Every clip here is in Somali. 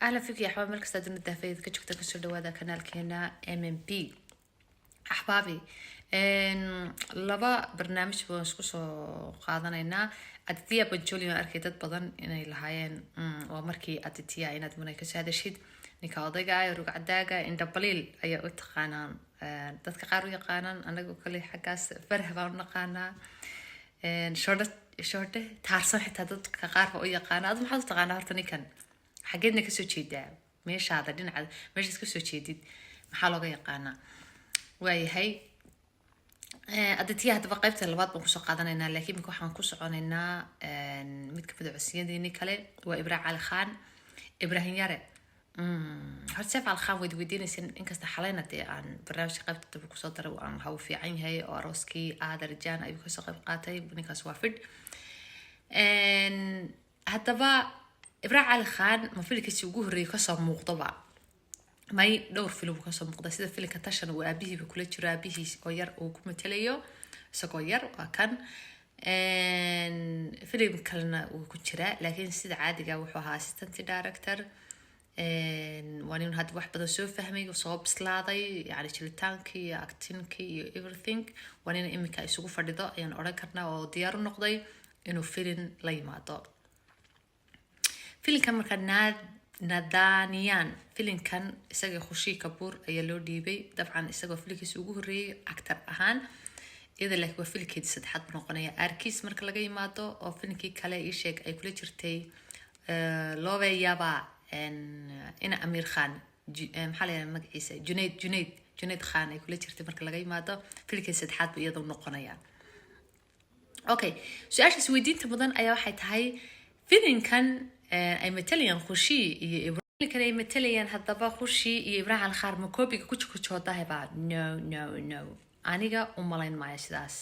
أهلا فيك يا أحباب مركز تدين الدافيد كجوكتا كسر هذا كنال كينا MMP أحبابي إن لبا برنامج بنسكسو قادناينا أدتيا بنجولي ما أركيدات بدن إنay lahaayeen ومركي أدتيا إنad munay هادشيد ninka odayga ruuc cadaaga indha baliil ayaa u taqaanaan dadka qaar u yaqaanaan anagu kale xaggaas farah baan u naqaanaa shorte taarsan xitaa dadka qaar u yaqaanaa aad maxaad u taqaanaa horta ninkan xageedna ka soo jeedaa meeshaada dhinaca meeshaas ka soo jeedid maxaa looga yaqaanaa waayahay adatiya hadaba qaybta labaad baan kusoo qaadanaynaa laakiin imika waxaan ku soconaynaa mid ka mid ah cusiyadiini kale waa Ibrahim Cali Khan Ibrahim Yare horta Seif Cali Khan weydiinaysan inkasta xalayna dee aan barnaamijka qaybta daba kusoo daray aan waxa uu fiican yahay oo arooskii aadar jaan ayuu kasoo qayb qaatay ninkaas waa fid hadaba Ibrahim Cali Khan ma filkiisa ugu horeeyay kasoo muuqdaba may dhowr film kasoo muuqda sida filmka tashan oo aabihiiba kula jiro aabihiis oo yar oo ku matalayo isagoo yar waa kan film kalena uu ku jira laakiin sida caadiga wuxuu ahaa assistant director waan inuu had wax badan soo fahmay oo soo bislaaday yani jilitaankii iyo actingkii iyo everything waan inuu imika isugu fadhido ayaan oran karnaa oo diyaar u noqday inuu film la yimaado filmka marka nadaniyan filmkan isaga Khushi Kapoor ayaa loo dhiibay dabcan isagoo filmkiisa ugu horeeyay actor ahaan iyada laakiin waa filmkeedii saddexaad buu noqonaya arkiis marka laga yimaado oo filmkii kale ii sheeg ay kula jirtay loobe yaba ina Amir Khan maxaa la yiraahdaa magaciisa Junaid Khan ay kula jirtay marka laga yimaado filmkeedii saddexaad buu iyada noqonaya okay su'aashaas weydiinta mudan ayaa waxay tahay filmkan ay matalayan Khushi iyo Ibrahim kale ay matalayan hadaba Khushi iyo Ibrahim Cali Khan ma koobiga ku joodaayba no aniga umalayn maayo sidaas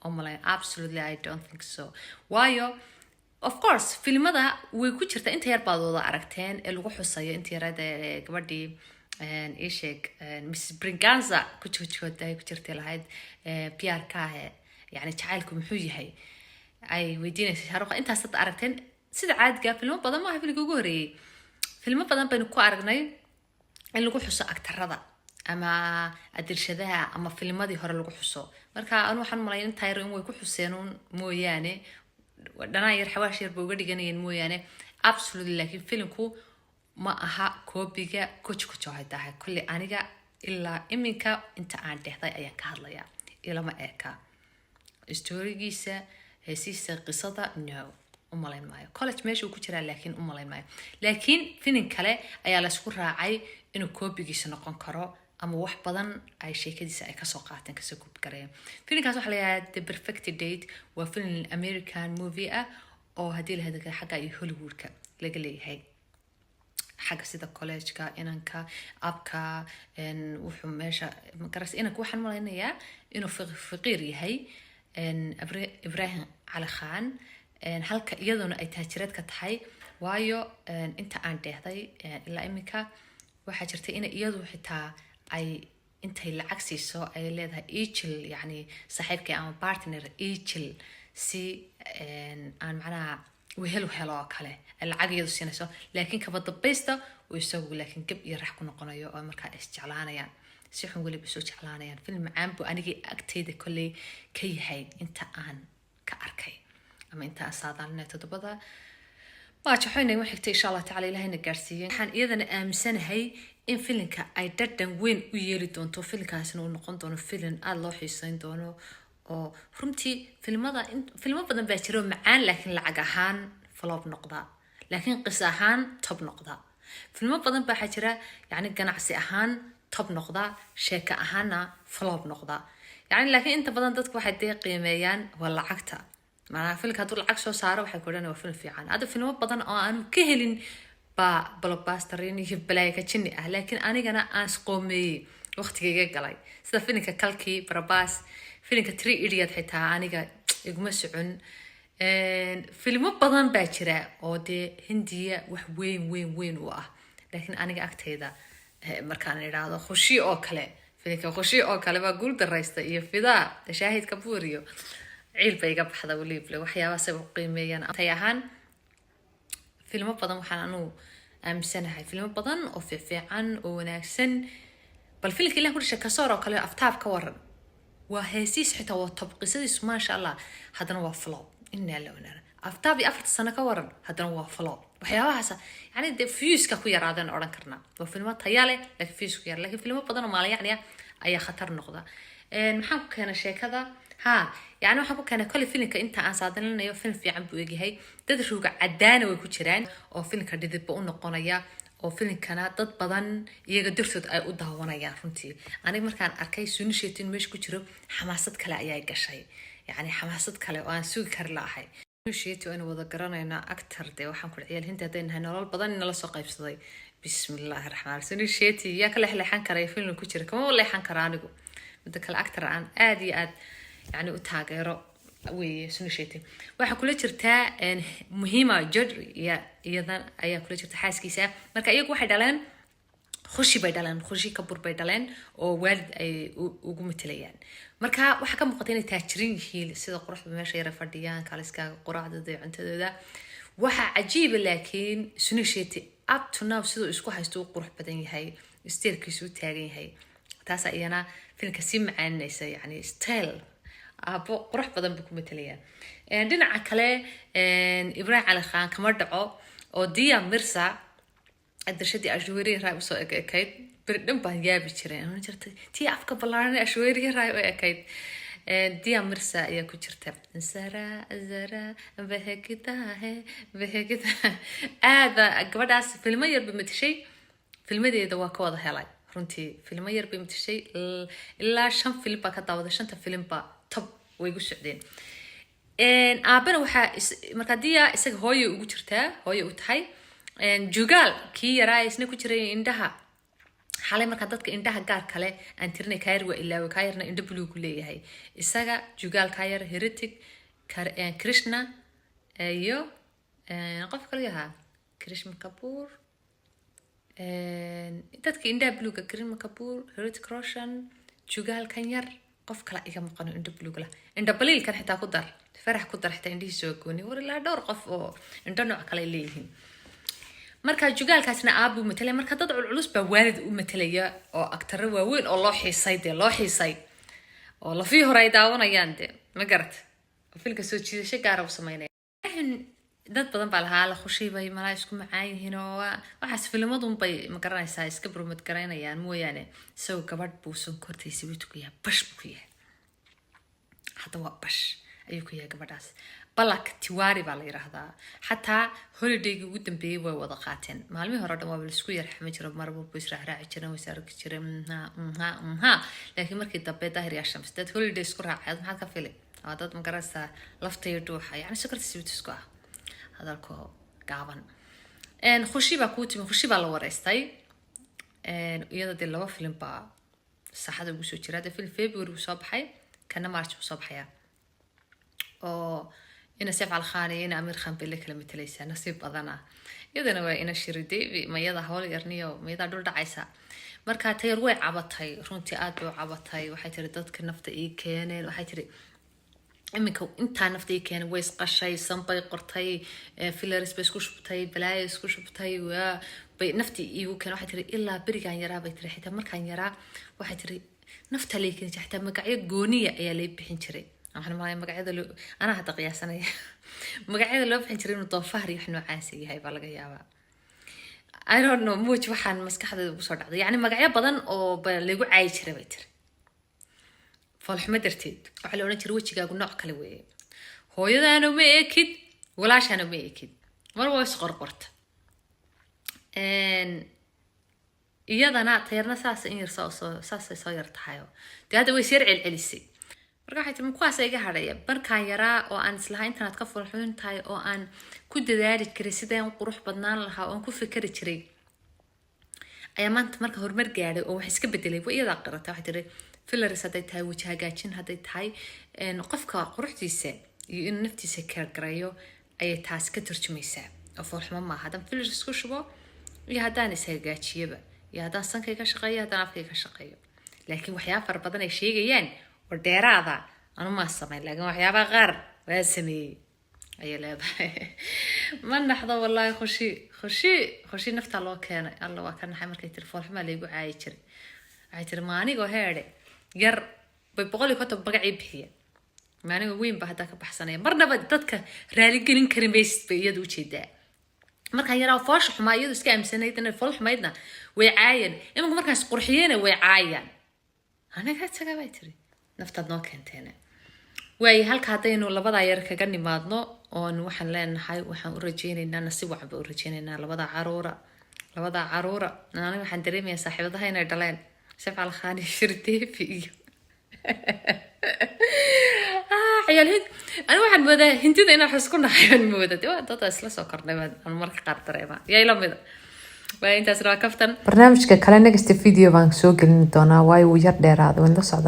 umalayn absolutely I don't think so waayo of course filmada way ku jirta inta yar baad wada aragteen ee lagu xusayo inta yarada gabadhii ii sheeg Miss Bringanza ku jooday ku jirtay lahayd Pierre Kahe yani jacaylku muxuu yahay ay weydiinaysaa sharuqa intaas aad aragteen sida caadiga filmo badan ma filmka ugu horeeyay filmo badan baynu ku aragnay in lagu xuso aktarada ama adirshadaha ama filmadii hore lagu xuso marka anu waxaan malayn in tayro in way ku xuseen mooyaane dhanaa yar xawaash yar booga dhiganayeen mooyaane absolutely laakiin filmku ma aha koobiga kujo hay tahay kulli aniga ilaa iminka inta aan dhexday ayaan ka hadlayaa ilama eeka storygiisa heesiisa qisada no umalayn maayo college meesha uu ku jiraa laakiin umalayn maayo laakiin film kale ayaa la isku raacay inuu koobigiisa noqon karo ama wax badan ay sheekadiisa ay ka soo qaateen ka soo gub gareeyeen filmkaas waxa la yiraahdaa The Perfect Date waa film American movie ah oo hadii la hadalka xagga iyo Hollywoodka laga leeyahay xagga sida college-ka inanka abka wuxuu meesha garas inanka waxaan malaynayaa inuu faqiir yahay Ibrahim Cali Khan halka iyaduna ay taajirad ka tahay waayo inta aan dheehday ilaa imika waxa jirtay in iyadu xitaa ay intay lacag siiso ay leedahay ejil yani saaxiibkay ama partner ejil si aan macnaha wehelo kale lacag iyadu siinayso laakiin kaba dambaysta oo isagu laakiin gab iyo rax ku noqonayo oo markaa is jeclaanayaan si xun waliba soo jeclaanayaan film macaan buu anigii agteyda kolley ka yahay inta aan ka arkay ama inta asaadaalna todobada ma jaxoynay wax xigtay insha Allah taala ilaahayna gaarsiiyay waxaan iyadana aamsanahay in filmka ay daddan weyn u yeeli doonto filmkaasna uu noqon doono film aad loo xiisayn doono oo runtii filmo badan baa jiro macaan laakiin lacag ahaan flop noqda laakiin qis ahaan top noqda filmo badan baa jira yani ganacsi ahaan top noqda sheeka ahaana flop noqda yani laakiin inta badan dadku waxay qiimeeyaan waa lacagta ما فيلم هادو العكس سو صاروا وحيكون أنا فيلم في عن هذا فيلم بدن أنا كهلين بلوكباسترين يبلاي كتشني لكن أنا جانا أسقومي وقت جيجا قلي سدا فيلم كالكي برباس فيلم كتري إريات حتى أنا جا يجمسعون فيلم بدن باكرة أو ده هندية وين واه لكن أنا جا أكتيدا مركان هذا خشي أو كله فيلم خشي أو كله بقول بالرئيس يفيدا شاهد كابوريو عيل بيجا بحدا وليب له وحياة سبب قيميا تياهان فيلم بدن وحنا أنو aaminsanahay filmo badan oo fiican oo wanaagsan bal filmka ilaa ku dhashay kasoor oo kale aftaab ka waran waa heesiis xitaa waa tabqisadiisu maasha allah haddana waa flow inaa la wanaana aftaab iyo 4 sano ka waran haddana waa flow waxyaabahaas yani de fiyuuska ku yaraadaan odhan karnaa waa filmo tayo leh laakiin fiyuusku yar laakiin filmo badan oo maalayacni ayaa khatar noqda maxaan ku keenay sheekada ها يعني waxaan ku keenay kale filimka inta aan saadalinayo film fiican buu eegyahay dad ruuga cadaana way ku jiraan oo filimka dhidibba u noqonaya oo filimkana dad badan iyaga dartood ay u daawanayaan runtii aniga markaan arkay sunisheetin meesh ku jiro xamaasad kale ayaa gashay yani xamaasad kale oo aan sugi kar laahay sunisheetu aan wada garanayna actor de waxaan ku ciyaal hinta hadaynahay nolol badan in la soo qaybsaday bismillaahir rahmaanir sunisheeti yaa kala leexan karay film ku jira kama leexan kara anigu mid kale actor aan aad iyo aad يعني وتاجرو وسنشيتي واحد كله جرتا مهمة جد يا أيا كله جرتا حاس كيسة مركا يجوا واحد دلان خشي بيدلان خشي كبر بيدلان ووالد أي وقوم تليان مركا واحد كم مقطعين تاجرين هي سيدا قروح بمشي يرفرديان كالسكا قراع ذي عند ذا واحد عجيب لكن سنشيتي up to now سيدا إسكو هيستو قروح بدني هاي ستيل كيسو تاجين هاي تاسا إيانا فين كسيم عن يعني ستيل أبو قروح بدن بكم مثليا عندنا عكلة إبراهيم على خان كمر دعو أو ديا مرسا الدرشدي أشويري راي وصو أكيد بردم بهجاب يشرين أنا جرت تي أفكار بلارني أشويري راي أكيد ديا مرسا يا كشرت زرا بهكذا هذا قبل عس في المير بمتشي في المدى دوا كوض هلاي runtii filmo yar bay matashay ilaa 5 film ba ka daawada 5 film ba top way ugu socdeen aabana waxa marka diya isaga hooyo ugu jirtaa hooyo u tahay jugal kii yaraa isna ku jiray indhaha xalay marka dadka indhaha gaar kale aan tirnay kaayar waa ilaa kaayarna indha blue ku leeyahay isaga jugal kaayar heretic krishna iyo qof kale yaha krishna kapoor dadka indhaha bluega Kareem Kapoor, Hrithik Roshan, Jugal Kanyar qof kala iga maqano indha bluega indha baliil kan xitaa ku dar farax ku dar xitaa indhihi soo gooni war ilaa dhowr qof oo indha nooc kale leeyihiin marka Jugalkaasna aabu matalay marka dad culus ba waalid u matalaya oo actor waaweyn oo loo xiisay oo la fii horay daawanayaan de ma garat filka soo jiidasho gaar ah u sameynay dad badan baa lahaa la khushiibay malaa isku macaan yihiin oo waxaas filmadun bay ma garanaysaa iska burmad garanayaan mooyaane soo gabadh buu soo kortay sibitu ku yahay bash ku yahay hada waa bash ayuu ku yahay gabadhaas balak tiwari baa la yiraahdaa xataa holiday-ga ugu dambeeyay way wada qaateen maalmihii hore dhan waa la isku yar xamay jiray marba buu israaci jiray way sarki jiray laakiin markii dambe daahir ya shams dad holiday isku raacay maxaa ka filay dad ma garanaysaa laftay dhuuxa yani sokorta sibitu isku ah هذا الكو قابن خشيبة كوتي خشيبة على ورستي يدا دي لوا فيلم با صح هذا بوسو ترى ده فيلم فيبروري وصباحي كان مارس وصباحيا أو إن سيف على الخاني إن أمير خان بيلك لما تليس نصيب أذنا يدا نوا إن الشريدي ما يدا حول يرنيو ما يدا دول دعيسا مركا تيروي عبطي رونتي آدو عبطي وحي تري دتك نفط إيه كان وحي تري إمك أنت نفتي كان ويس قشاي سامباي قرطي فيلرس بس كشبتي بلايس كشبتي وبنفتي إيو كان واحد تري إلا بريجان يرا بيتري حتى مركان يرا واحد تري نفت ليك أنت حتى مقعد جونية يا لي بحين تري إحنا ما مقعد لو أنا حتى قياسنا مقعد لو بحين تري مطفهري إحنا عاسي هاي بالله جيابا I don't know موج وحن مسك حدا بصور عادي يعني مقعد بدن أو بلقوا عايش تري بيتر فالحمد درتيد وعلى أنا ترويج جاكو نوع كلوي هو إذا أنا ما أكيد ولاش أنا ما أكيد مرة ويسقر قرط إن إذا أنا تيرنا ساس إني ساس صاير تحايو ده هذا ويصير العلسي رجعت مقاسة يجي هذايا بركان يرى أو أن سلها أنت نتكفل حين تاي أو أن كود ذلك كريسيدا وقروح بدنا لها أو كوف فكر تري أيامنت مركه هرمر جاري أو حس كبدلي وإذا قرأت واحد فيلرس هذي تاي وجهها جاتشين هذي تاي نقفك قروحتي سا نفتي سكر قريو أي تاس كترش ميسا أفرح ماما هذا فيلرس كوشبو يهداني سيرجاتشي يبا يهدان سانكي كشقية هدان أفكي كشقية لكن وحياة فربضنا يشيء جيان ودير هذا أنا ما أسمع لكن وحياة بغير واسمي أي لا ما نحظى والله خوشي نفتا لو كان الله وكان حي markay telefoon xuma leeyahay caay jiray ay tir maanigo heede yar bay boqol ka tab bagay bixiya maanigo weyn ba hada ka baxsanay marnaba dadka raali gelin karin bay iyadu jeedaa marka yaraa foosh xuma iyadu iska aaminsanay inay foosh xumaydna way caayeen imanka markaas qurxiyeen way caayaan anaga taga bay tiri nafta noo keenteena way halka hadaynu labada yar kaga nimaadno oo waxaan leenahay waxaan u rajeynaynaa nasiib waxba u rajeynaynaa labada caruura anaga waxaan dareemayaa saaxiibadaha inay dhaleen safal khani shirteefi iyo عيالهد أنا واحد مودا هنتي ده أنا حس كنا حيوان مودا ده أصلا سكر نبى أنا مرة قارتري ما يا إلا مذا وين تسرع كفتن برنامج كلنا نجست فيديو بانك سوق اللي نتونا واي وير دير هذا وين ده صعد